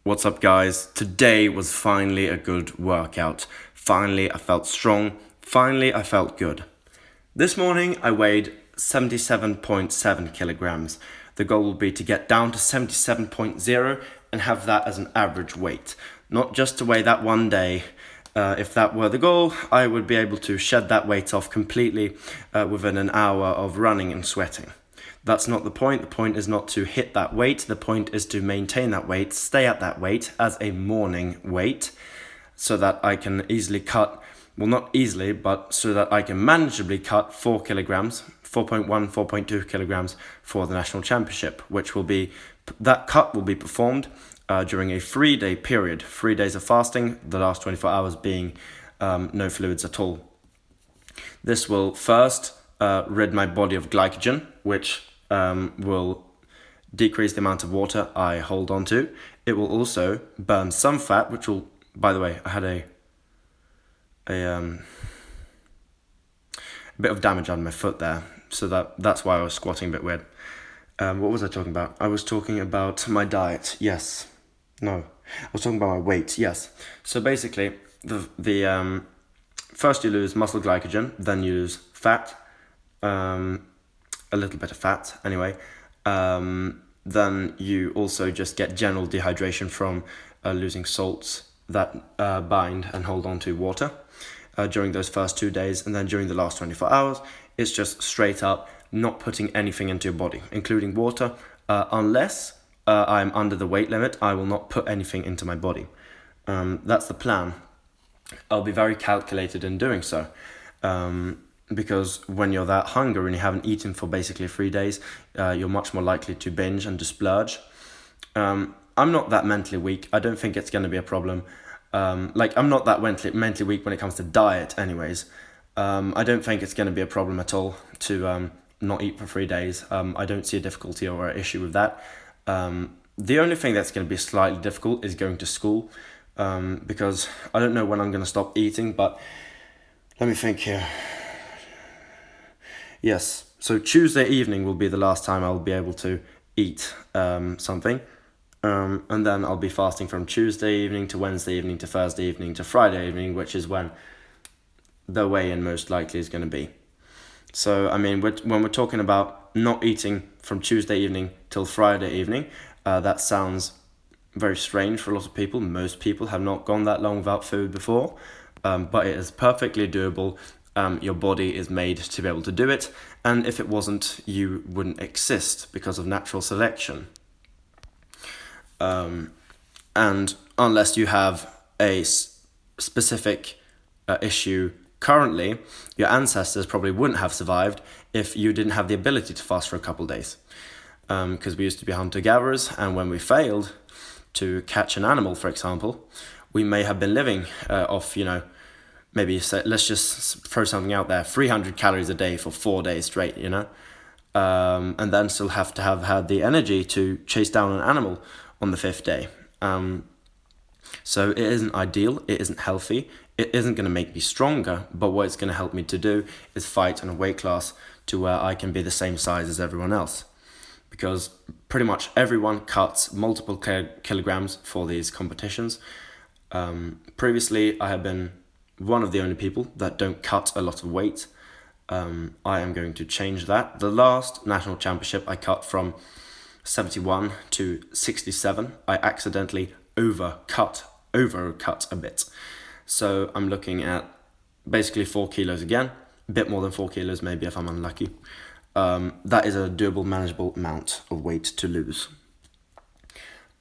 What's up, guys? Today was finally a good workout. Finally, I felt strong. Finally, I felt good. This morning, I weighed 77.7 kilograms. The goal will be to get down to 77.0 and have that as an average weight. Not just to weigh that one day. If that were the goal, I would be able to shed that weight off completely within an hour of running and sweating. That's not the point. The point is not to hit that weight. The point is to maintain that weight, stay at that weight as a morning weight, so that I can easily cut, well, not easily, but so that I can manageably cut 4 kilograms, 4.1, 4.2 kilograms for the national championship, which will be, that cut will be performed during a 3-day period, 3 days of fasting, the last 24 hours being no fluids at all. This will first rid my body of glycogen, which will decrease the amount of water I hold on to. It will also burn some fat, which will, by the way, I had a bit of damage on my foot there, so that's why I was squatting a bit weird. What was I talking about? I was talking about my diet. Yes. No. I was talking about my weight. Yes. So basically, the first you lose muscle glycogen, then you lose fat, a little bit of fat anyway. Then you also just get general dehydration from losing salts that bind and hold on to water during those first 2 days. And then during the last 24 hours, it's just straight up not putting anything into your body, including water. Unless I'm under the weight limit, I will not put anything into my body. That's the plan. I'll be very calculated in doing so. Because when you're that hungry and you haven't eaten for basically 3 days, you're much more likely to binge and to splurge. I'm not that mentally weak. I don't think it's going to be a problem. I'm not that mentally weak when it comes to diet anyways. I don't think it's going to be a problem at all to not eat for 3 days. I don't see a difficulty or an issue with that. The only thing that's going to be slightly difficult is going to school, because I don't know when I'm going to stop eating, but let me think here. Yes, so Tuesday evening will be the last time I'll be able to eat something. And then I'll be fasting from Tuesday evening to Wednesday evening to Thursday evening to Friday evening, which is when the weigh-in most likely is going to be. So, I mean, when we're talking about not eating from Tuesday evening till Friday evening, that sounds very strange for a lot of people. Most people have not gone that long without food before, but it is perfectly doable. Your body is made to be able to do it, and if it wasn't, you wouldn't exist because of natural selection. And unless you have a specific issue currently, your ancestors probably wouldn't have survived if you didn't have the ability to fast for a couple of days. Because we used to be hunter-gatherers, and when we failed to catch an animal, for example, we may have been living off, maybe let's just throw something out there, 300 calories a day for 4 days straight, and then still have to have had the energy to chase down an animal on the 5th day. So it isn't ideal, it isn't healthy, it isn't going to make me stronger, but what it's going to help me to do is fight in a weight class to where I can be the same size as everyone else. Because pretty much everyone cuts multiple kilograms for these competitions. Previously, I have been one of the only people that don't cut a lot of weight. I am going to change that. The last national championship, I cut from 71 to 67. I accidentally overcut a bit. So I'm looking at basically 4 kilos again, a bit more than 4 kilos maybe if I'm unlucky. That is a doable, manageable amount of weight to lose.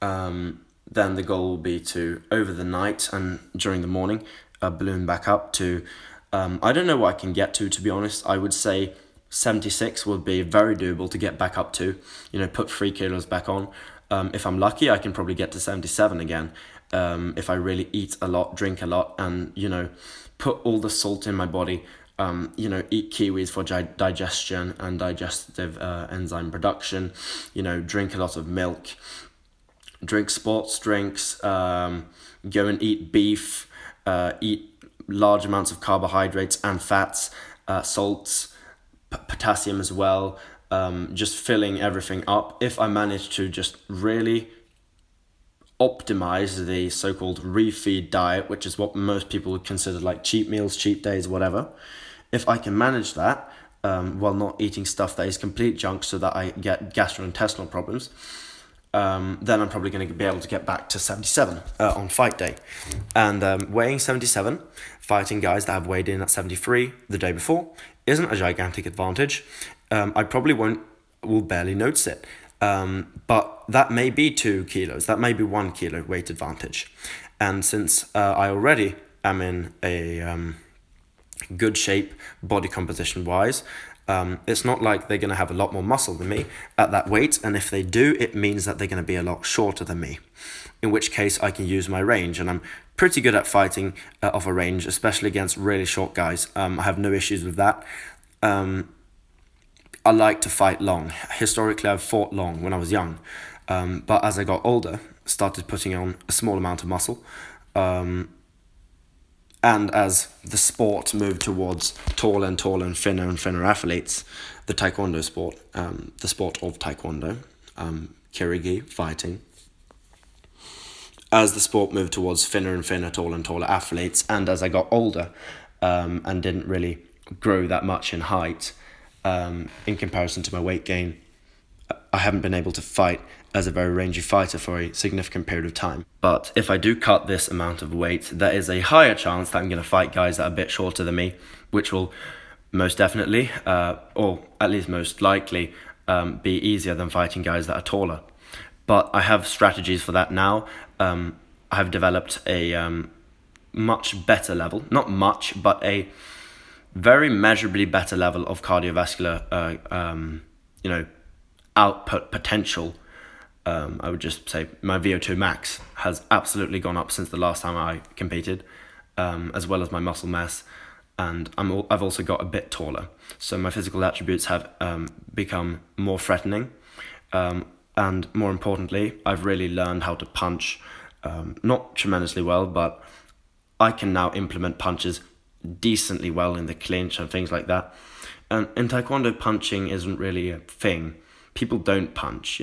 Then the goal will be to, over the night and during the morning, balloon back up to, I don't know what I can get to be honest. I would say 76 would be very doable to get back up to, put 3 kilos back on. If I'm lucky, I can probably get to 77 again, if I really eat a lot, drink a lot, and, put all the salt in my body, eat kiwis for digestion and digestive enzyme production, drink a lot of milk, drink sports drinks, go and eat beef, eat large amounts of carbohydrates and fats, salts, potassium as well, just filling everything up. If I manage to just really optimize the so-called refeed diet, which is what most people would consider like cheat meals, cheat days, whatever. If I can manage that while not eating stuff that is complete junk so that I get gastrointestinal problems, then I'm probably going to be able to get back to 77 on fight day. And weighing 77, fighting guys that have weighed in at 73 the day before, isn't a gigantic advantage. I probably will barely notice it. But that may be 2 kilos, that may be 1 kilo weight advantage. And since I already am in a good shape body composition wise, it's not like they're going to have a lot more muscle than me at that weight, and if they do, it means that they're going to be a lot shorter than me, in which case I can use my range, and I'm pretty good at fighting off a range, especially against really short guys. I have no issues with that. I like to fight long. Historically, I've fought long when I was young, but as I got older, started putting on a small amount of muscle, and as the sport moved towards taller and thinner athletes, the Taekwondo sport, the sport of Taekwondo, Kirigi, fighting, as the sport moved towards thinner and thinner, taller athletes, and as I got older and didn't really grow that much in height in comparison to my weight gain, I haven't been able to fight as a very rangy fighter for a significant period of time. But if I do cut this amount of weight, there is a higher chance that I'm going to fight guys that are a bit shorter than me, which will most definitely, or at least most likely, be easier than fighting guys that are taller. But I have strategies for that now. I have developed a much better level, not much, but a very measurably better level of cardiovascular, output potential. I would just say my VO2 max has absolutely gone up since the last time I competed, as well as my muscle mass, and I've also got a bit taller. So my physical attributes have become more threatening, and more importantly, I've really learned how to punch, not tremendously well, but I can now implement punches decently well in the clinch and things like that. And in Taekwondo, punching isn't really a thing. People don't punch,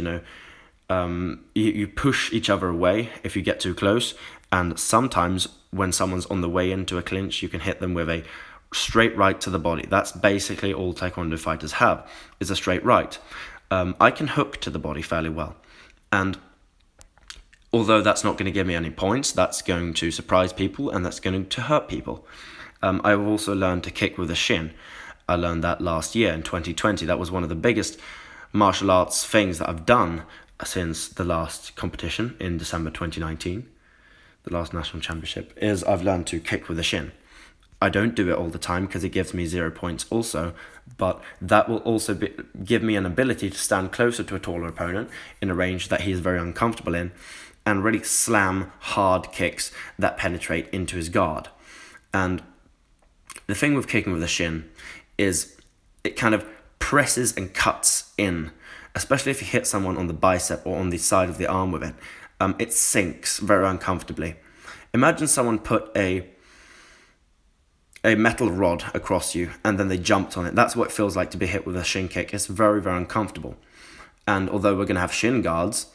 you push each other away if you get too close, and sometimes when someone's on the way into a clinch, you can hit them with a straight right to the body. That's basically all Taekwondo fighters have, is a straight right. I can hook to the body fairly well, and although that's not going to give me any points, that's going to surprise people and that's going to hurt people. I've also learned to kick with the shin. I learned that last year in 2020. That was one of the biggest martial arts things that I've done since the last competition in December 2019, the last national championship, is I've learned to kick with the shin. I don't do it all the time because it gives me 0 points also, but that will also give me an ability to stand closer to a taller opponent in a range that he is very uncomfortable in, and really slam hard kicks that penetrate into his guard. And the thing with kicking with the shin is it kind of presses and cuts in, especially if you hit someone on the bicep or on the side of the arm with it. It sinks very uncomfortably. Imagine someone put a metal rod across you and then they jumped on it. That's what it feels like to be hit with a shin kick. It's very, very uncomfortable. And although we're going to have shin guards,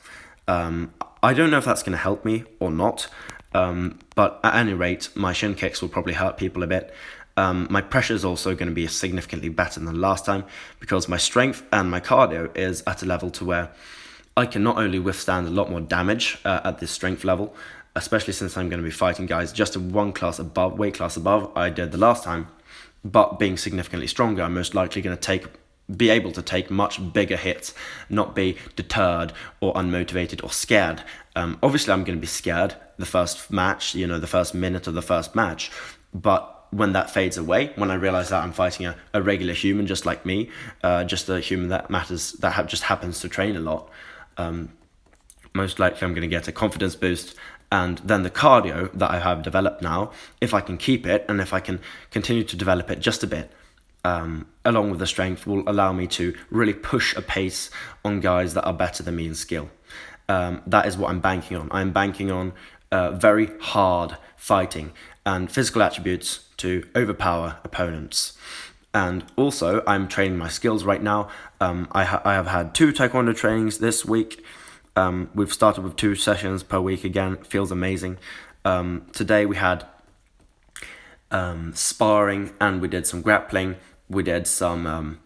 I don't know if that's going to help me or not. But at any rate, my shin kicks will probably hurt people a bit. My pressure is also going to be significantly better than last time because my strength and my cardio is at a level to where I can not only withstand a lot more damage at this strength level, especially since I'm going to be fighting guys just in one class above, weight class above I did the last time, but being significantly stronger, I'm most likely going to be able to take much bigger hits, not be deterred or unmotivated or scared. Obviously, I'm going to be scared the first match, the first minute of the first match, but when that fades away, when I realize that I'm fighting a regular human just like me, just a human that just happens to train a lot, most likely I'm going to get a confidence boost, and then the cardio that I have developed now, if I can keep it and if I can continue to develop it just a bit, along with the strength, will allow me to really push a pace on guys that are better than me in skill. That is what I'm banking on. I'm banking on very hard fighting and physical attributes to overpower opponents. And also, I'm training my skills right now. I have had 2 Taekwondo trainings this week. We've started with 2 sessions per week again. It feels amazing. Today we had sparring, and we did some grappling. We did some,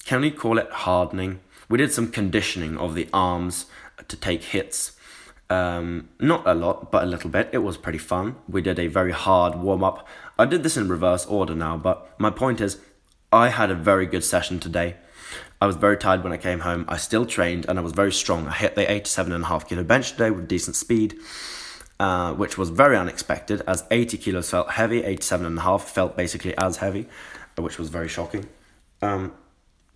can we call it hardening? We did some conditioning of the arms to take hits. Not a lot, but a little bit. It was pretty fun. We did a very hard warm-up. I did this in reverse order now, but my point is, I had a very good session today. I was very tired when I came home. I still trained, and I was very strong. I hit the 87.5 kilo bench today with decent speed, which was very unexpected, as 80 kilos felt heavy, 87.5 felt basically as heavy, which was very shocking. I'm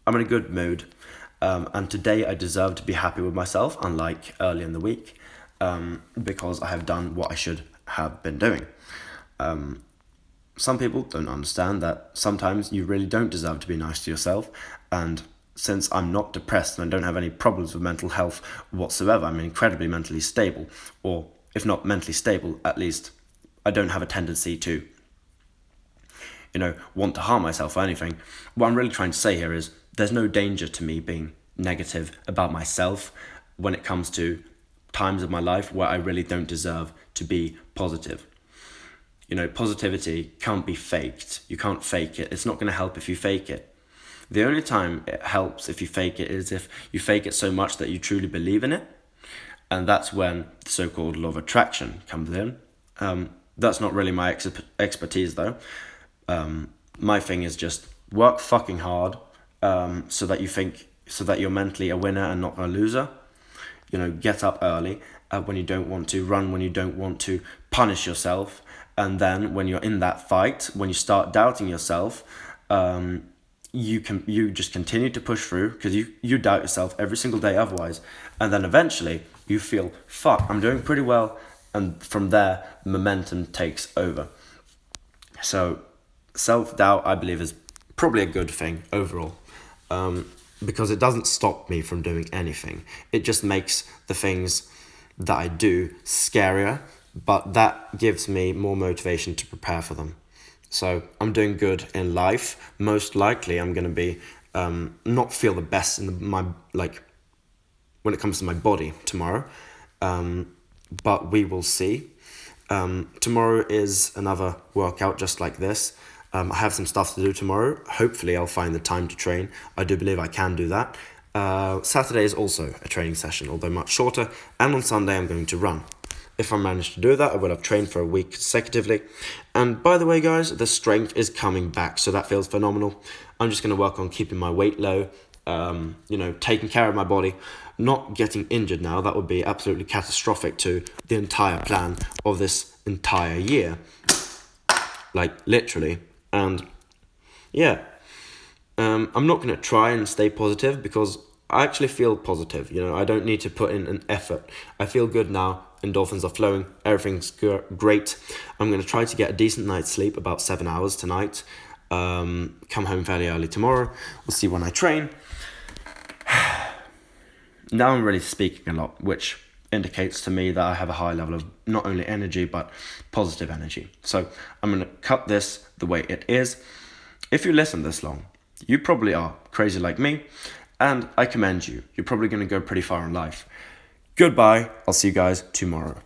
in a good mood, and today I deserve to be happy with myself, unlike early in the week, because I have done what I should have been doing. Some people don't understand that sometimes you really don't deserve to be nice to yourself, and since I'm not depressed and I don't have any problems with mental health whatsoever, I'm incredibly mentally stable, or if not mentally stable, at least I don't have a tendency to, want to harm myself or anything. What I'm really trying to say here is there's no danger to me being negative about myself when it comes to times of my life where I really don't deserve to be positive. Positivity can't be faked. You can't fake it. It's not going to help if you fake it. The only time it helps if you fake it is if you fake it so much that you truly believe in it. And that's when the so-called law of attraction comes in. That's not really my expertise though. My thing is just work fucking hard, so that you're mentally a winner and not a loser. Get up early when you don't want to, run when you don't want to, punish yourself. And then when you're in that fight, when you start doubting yourself, you just continue to push through, because you doubt yourself every single day otherwise. And then eventually you feel, fuck, I'm doing pretty well. And from there, momentum takes over. So self-doubt, I believe, is probably a good thing overall, because it doesn't stop me from doing anything. It just makes the things that I do scarier, but that gives me more motivation to prepare for them. So I'm doing good in life. Most likely I'm going to be not feel the best in when it comes to my body tomorrow, but we will see. Tomorrow is another workout just like this. I have some stuff to do tomorrow. Hopefully I'll find the time to train. I do believe I can do that. Saturday is also a training session, although much shorter, and on Sunday I'm going to run. If I manage to do that, I will have trained for a week consecutively. And by the way, guys, the strength is coming back, so that feels phenomenal. I'm just going to work on keeping my weight low, taking care of my body, not getting injured now. That would be absolutely catastrophic to the entire plan of this entire year. Literally. And yeah, I'm not going to try and stay positive, because I actually feel positive. I don't need to put in an effort. I feel good now. Endorphins are flowing. Everything's great. I'm going to try to get a decent night's sleep, about 7 hours tonight. Come home fairly early tomorrow. We'll see when I train. Now I'm really speaking a lot, which indicates to me that I have a high level of not only energy, but positive energy. So I'm going to cut this the way it is. If you listen this long, you probably are crazy like me, and I commend you. You're probably going to go pretty far in life. Goodbye. I'll see you guys tomorrow.